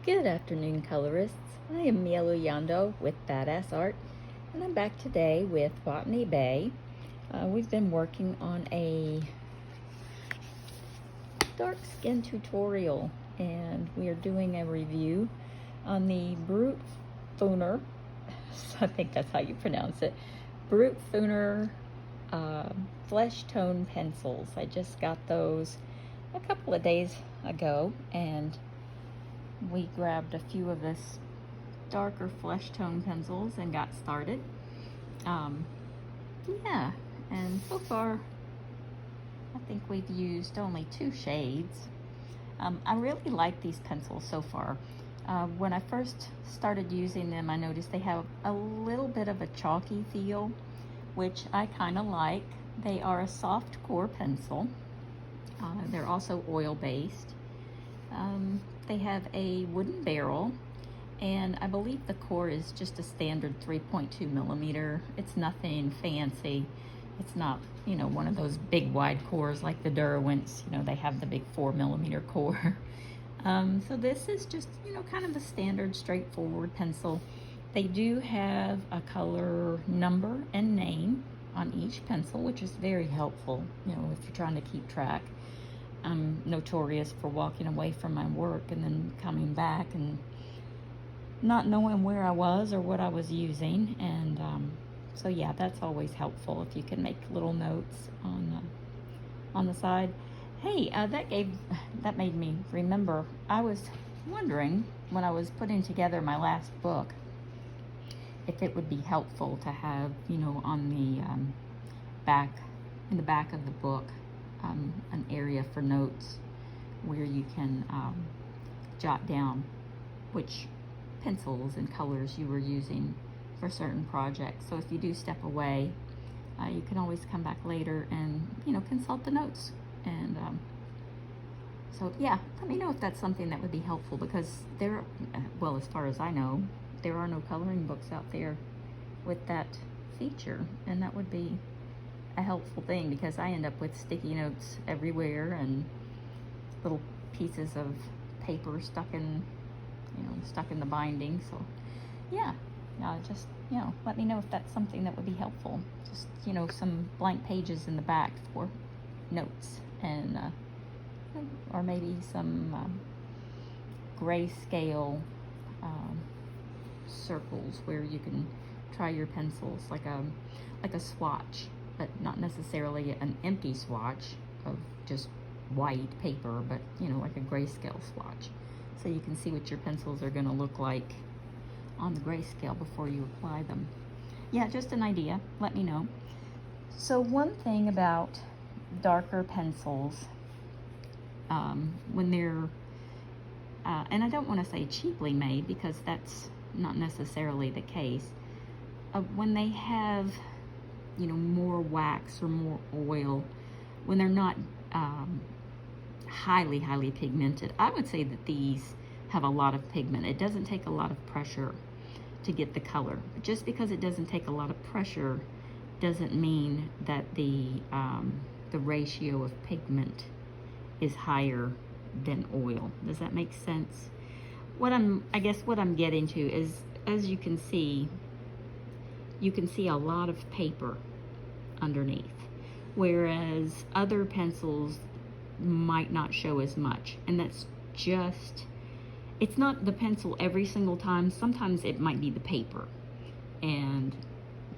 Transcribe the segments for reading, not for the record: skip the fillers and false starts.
Good afternoon, colorists. I am Mielu Yando with Badass Art, and I'm back today with Botany Bay. We've been working on a dark skin tutorial, and we are doing a review on the Brutfuner, I think that's how you pronounce it, Brutfuner Flesh Tone Pencils. I just got those a couple of days ago, and we grabbed a few of this darker flesh tone pencils and got started. Yeah, and so far I think we've used only 2 shades. I really like these pencils so far. When I first started using them, I noticed they have a little bit of a chalky feel, which I kind of like. They are a soft core pencil. They're also oil-based. They have a wooden barrel, and I believe the core is just a standard 3.2 millimeter. It's nothing fancy. It's not, one of those big wide cores like the Derwents. They have the big 4 millimeter core. So this is just, kind of a standard straightforward pencil. They do have a color number and name on each pencil, which is very helpful, if you're trying to keep track. I'm notorious for walking away from my work and then coming back and not knowing where I was or what I was using. And so yeah, that's always helpful if you can make little notes on the side. Hey, that made me remember. I was wondering when I was putting together my last book if it would be helpful to have, on the in the back of the book, an area for notes where you can jot down which pencils and colors you were using for certain projects. So if you do step away, you can always come back later and consult the notes. And so yeah, let me know if that's something that would be helpful, because well, as far as I know, there are no coloring books out there with that feature, and that would be a helpful thing, because I end up with sticky notes everywhere and little pieces of paper stuck in the binding. So yeah, just let me know if that's something that would be helpful. Just some blank pages in the back for notes, and or maybe some grayscale circles where you can try your pencils, like a swatch, but not necessarily an empty swatch of just white paper, but like a grayscale swatch, so you can see what your pencils are going to look like on the grayscale before you apply them. Yeah, just an idea. Let me know. So one thing about darker pencils, when they're and I don't want to say cheaply made, because that's not necessarily the case, when they have more wax or more oil, when they're not highly pigmented, I would say that these have a lot of pigment. It doesn't take a lot of pressure to get the color. Just because it doesn't take a lot of pressure doesn't mean that the ratio of pigment is higher than oil. Does that make sense? I guess what I'm getting to is, as you can see a lot of paper underneath, whereas other pencils might not show as much. And that's just, it's not the pencil every single time. Sometimes it might be the paper, and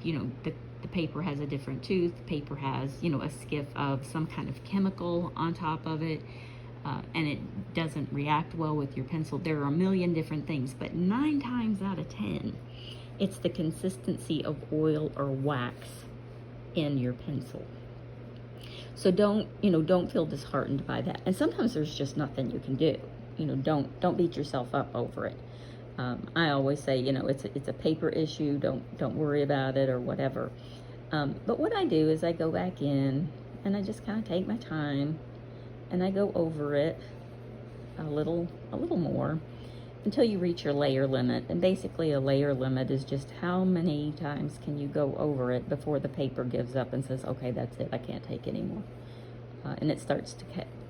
the paper has a different tooth. The paper has a skiff of some kind of chemical on top of it, and it doesn't react well with your pencil. There are a million different things, but 9 times out of 10 it's the consistency of oil or wax in your pencil. So don't feel disheartened by that. And sometimes there's just nothing you can do. Don't beat yourself up over it. I always say, it's a paper issue. Don't worry about it or whatever. But what I do is I go back in and I just kind of take my time and I go over it a little more until you reach your layer limit. And basically a layer limit is just how many times can you go over it before the paper gives up and says, okay, that's it, I can't take anymore. And it starts to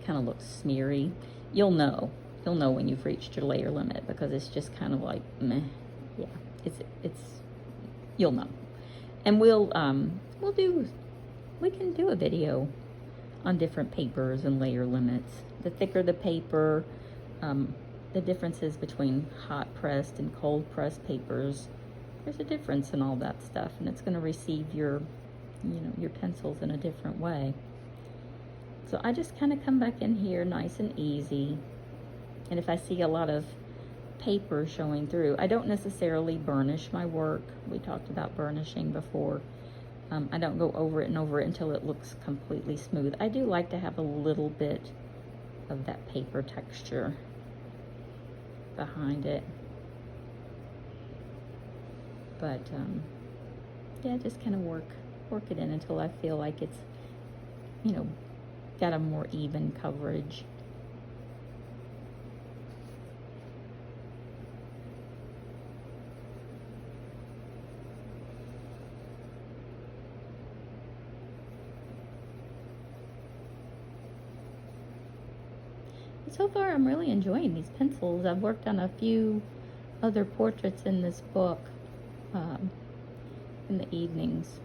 kind of look smeary. You'll know you'll know when you've reached your layer limit, because it's just kind of like meh. Yeah, it's you'll know. And we can do a video on different papers and layer limits. The thicker the paper, the differences between hot pressed and cold pressed papers. There's a difference in all that stuff, and it's going to receive your pencils in a different way. So I just kind of come back in here nice and easy. And if I see a lot of paper showing through, I don't necessarily burnish my work. We talked about burnishing before. I don't go over it and over it until it looks completely smooth. I do like to have a little bit of that paper texture behind it. But yeah, just kind of work it in until I feel like it's, got a more even coverage. So far, I'm really enjoying these pencils. I've worked on a few other portraits in this book in the evenings,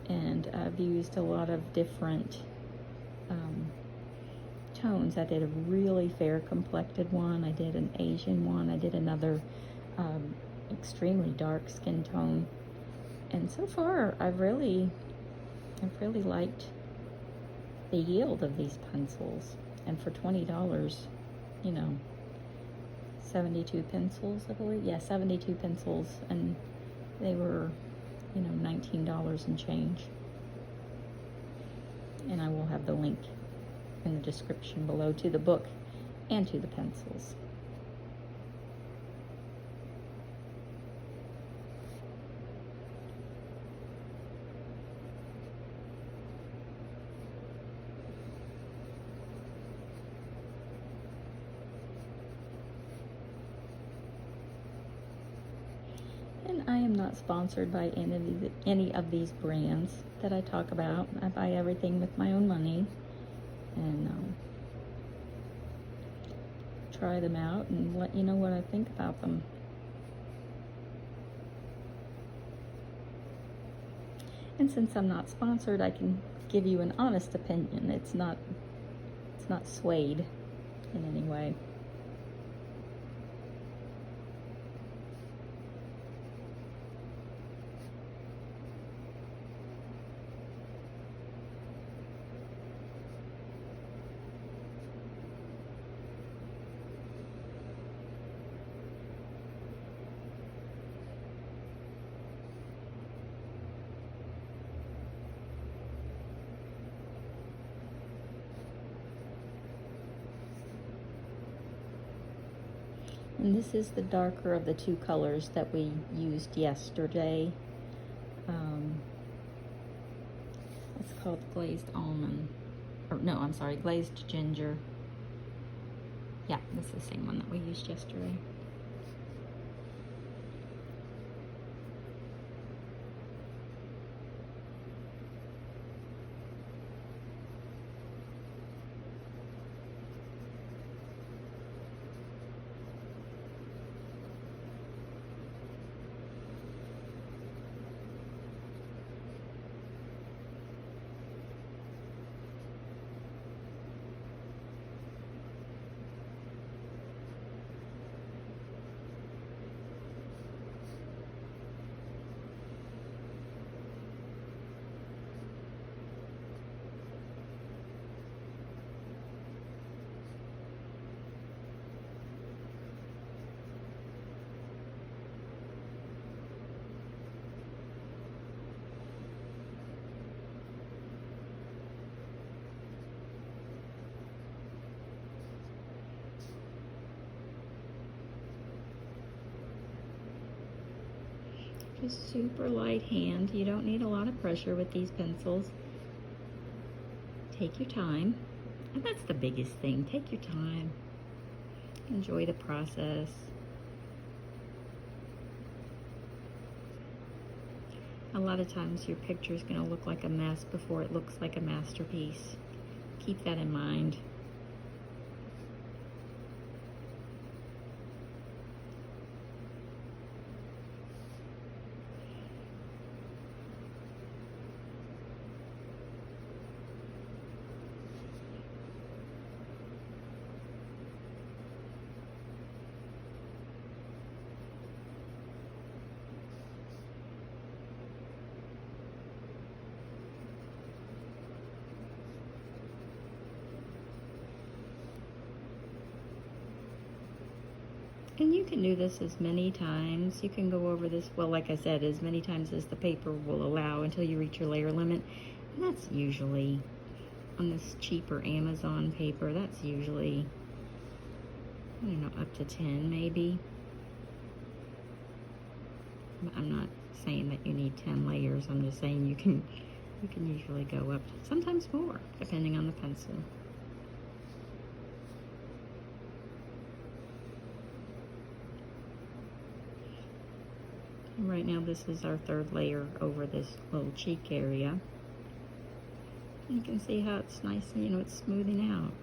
and I've used a lot of different tones. I did a really fair complected one, I did an Asian one, I did another extremely dark skin tone, and so far I've really liked the yield of these pencils. And for $20, 72 pencils, I believe. Yeah, 72 pencils, and they were, $19 and change. And I will have the link in the description below to the book and to the pencils. And I am not sponsored by any of these brands that I talk about. I buy everything with my own money, and try them out and let you know what I think about them. And since I'm not sponsored, I can give you an honest opinion. It's not swayed in any way. And this is the darker of the two colors that we used yesterday. It's called glazed almond. Or no, I'm sorry, glazed ginger. Yeah, this is the same one that we used yesterday. Just super light hand. You don't need a lot of pressure with these pencils. Take your time. And that's the biggest thing. Take your time. Enjoy the process. A lot of times your picture is going to look like a mess before it looks like a masterpiece. Keep that in mind. And you can do this as many times. You can go over this, well, like I said, as many times as the paper will allow until you reach your layer limit. And that's usually, on this cheaper Amazon paper, that's usually, I don't know, up to 10 maybe. I'm not saying that you need 10 layers. I'm just saying you can usually go up, sometimes more, depending on the pencil. Right now this is our third layer over this little cheek area. You can see how it's nice, you know, it's smoothing out.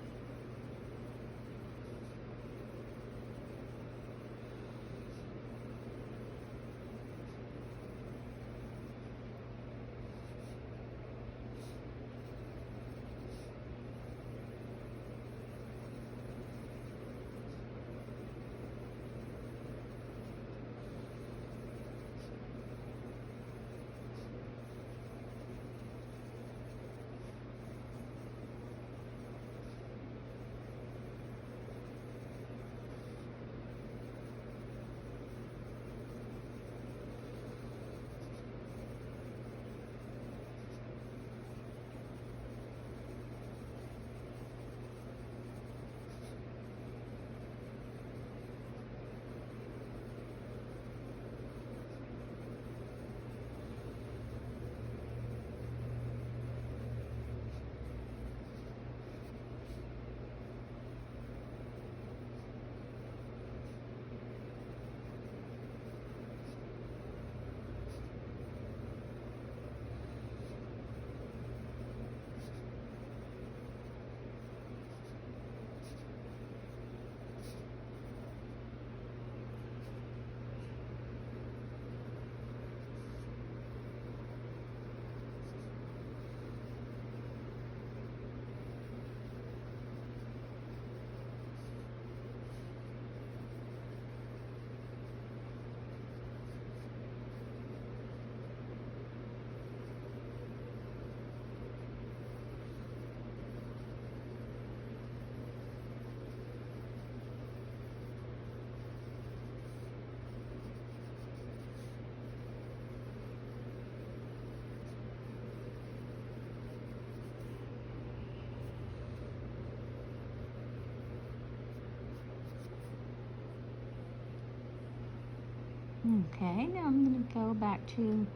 Okay, now I'm going to go back to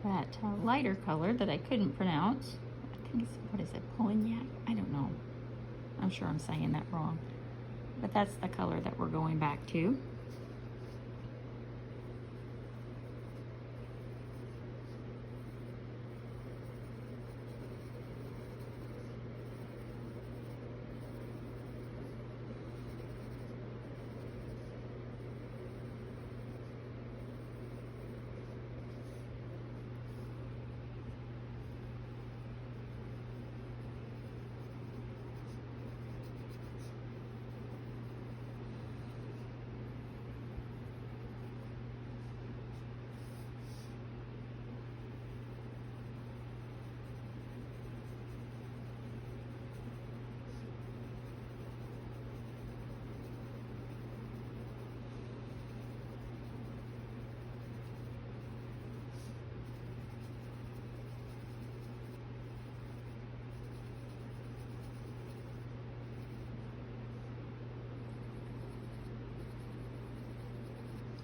that lighter color that I couldn't pronounce. I think it's, what is it, Polignac? I don't know. I'm sure I'm saying that wrong. But that's the color that we're going back to.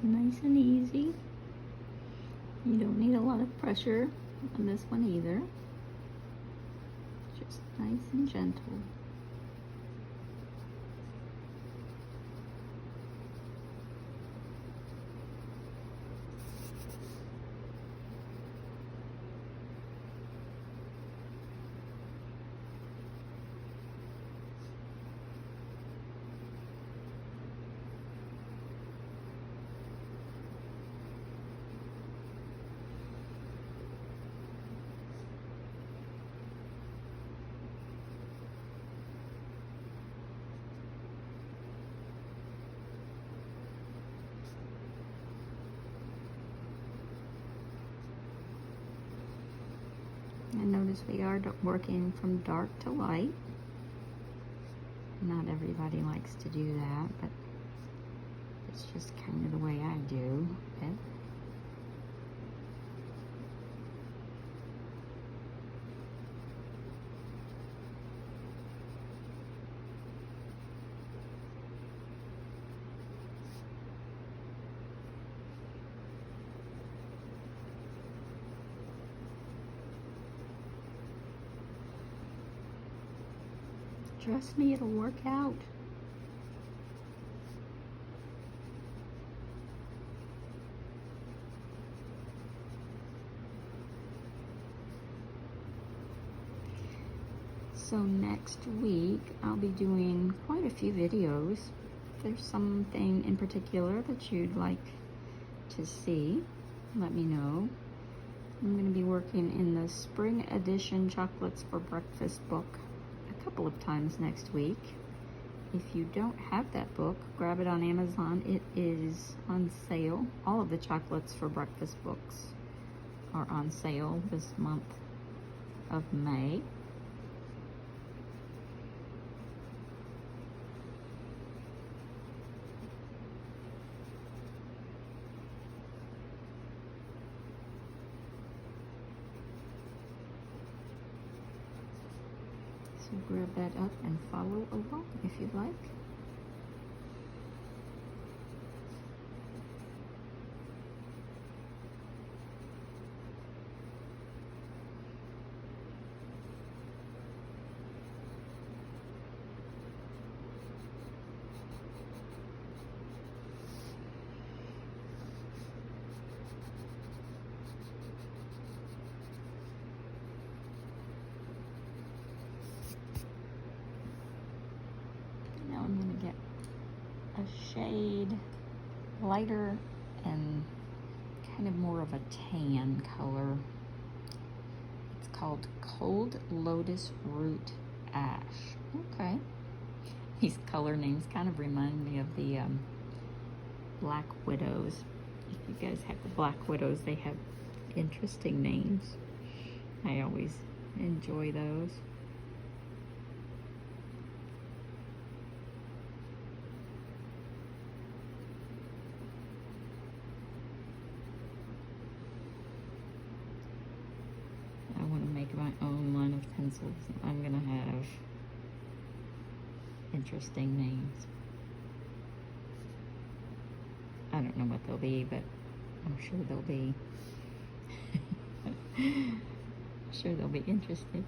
Nice and easy. You don't need a lot of pressure on this one either. Just nice and gentle. And notice we are working from dark to light. Not everybody likes to do that, but it's just kind of the way I do it. Trust me, it'll work out. So next week, I'll be doing quite a few videos. If there's something in particular that you'd like to see, let me know. I'm going to be working in the Spring Edition Chocolates for Breakfast book a couple of times next week. If you don't have that book, grab it on Amazon. It is on sale. All of the Chocolates for Breakfast books are on sale this month of May. So grab that up and follow along if you'd like. Now I'm going to get a shade lighter and kind of more of a tan color. It's called Cold Lotus Root Ash. Okay. These color names kind of remind me of the Black Widows. If you guys have the Black Widows, they have interesting names. I always enjoy those. I want to make my own line of pencils. I'm going to have interesting names. I don't know what they'll be, but I'm sure they'll be sure they'll be interesting.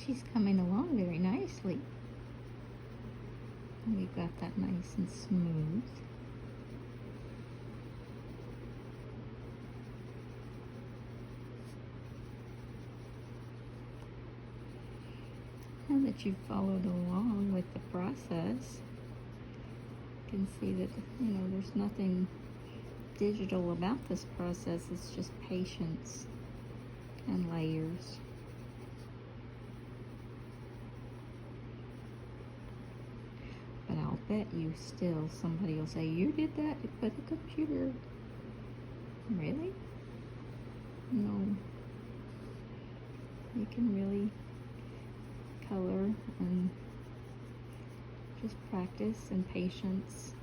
she's coming along very nicely. And we've got that nice and smooth. Now that you've followed along with the process, you can see that, you know, there's nothing digital about this process. It's just patience and layers. But I'll bet you still somebody will say, you did that with a computer. Really? No. You can really color and just practice and patience.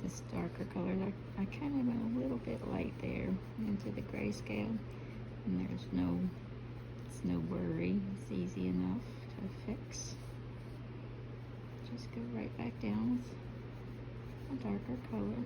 This darker color, I kind of went a little bit light there into the grayscale, and it's no worry. It's easy enough to fix. Just go right back down with a darker color.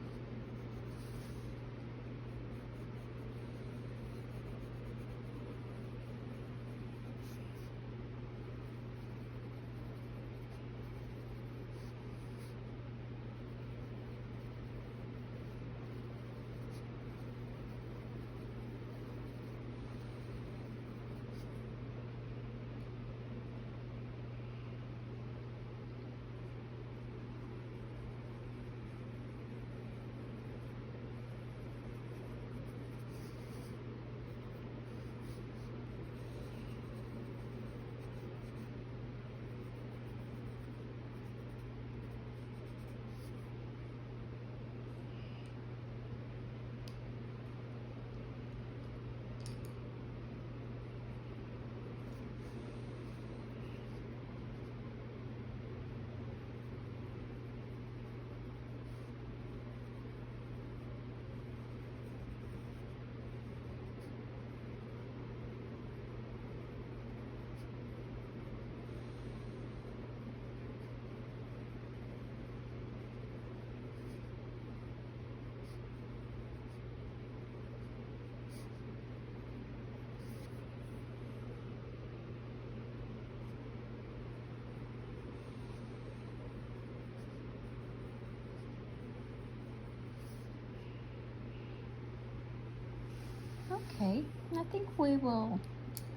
Okay, I think we will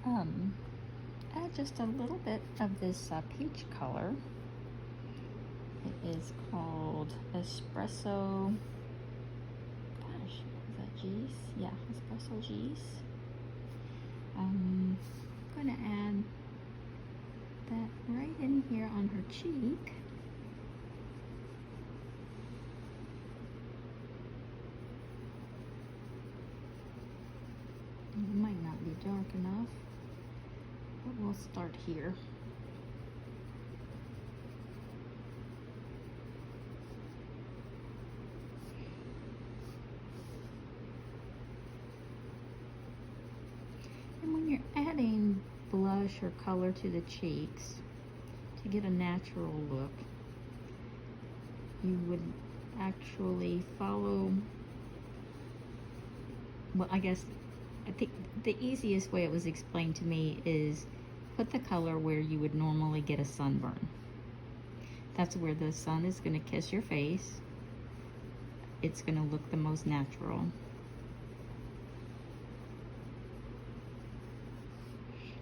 add just a little bit of this peach color. It is called Espresso, gosh, is that G's? Yeah, Espresso G's. I'm going to add that right in here on her cheek. It might not be dark enough, but we'll start here. And when you're adding blush or color to the cheeks to get a natural look, you would actually follow, well, I think the easiest way it was explained to me is put the color where you would normally get a sunburn. That's where the sun is going to kiss your face. It's going to look the most natural.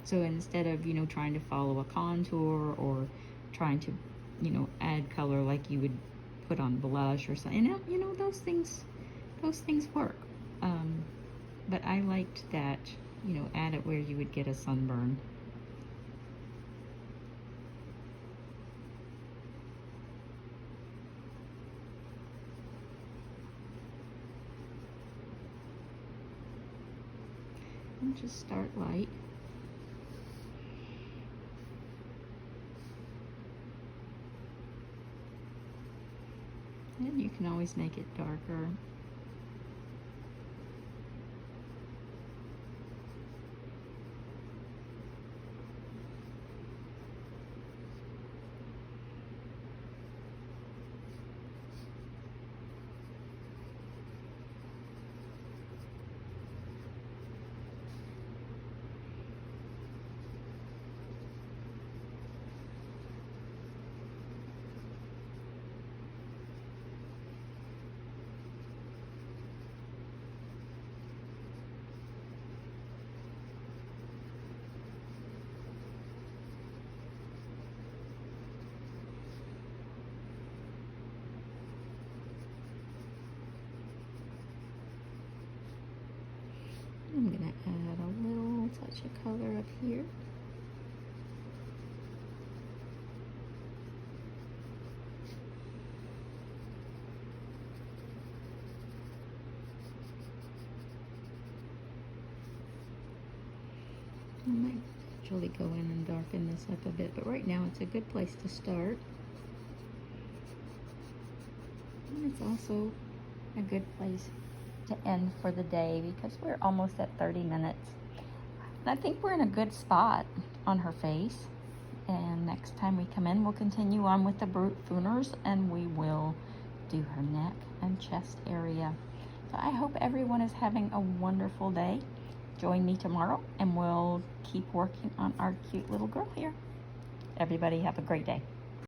So instead of, you know, trying to follow a contour or trying to, you know, add color like you would put on blush or something, you know, those things work. But I liked that, you know, add it where you would get a sunburn. And just start light. And you can always make it darker. I'm going to add a little touch of color up here. I might actually go in and darken this up a bit, but right now it's a good place to start. And it's also a good place to end for the day because we're almost at 30 minutes. And I think we're in a good spot on her face. And next time we come in, we'll continue on with the Brutfuners and we will do her neck and chest area. So I hope everyone is having a wonderful day. Join me tomorrow and we'll keep working on our cute little girl here. Everybody have a great day.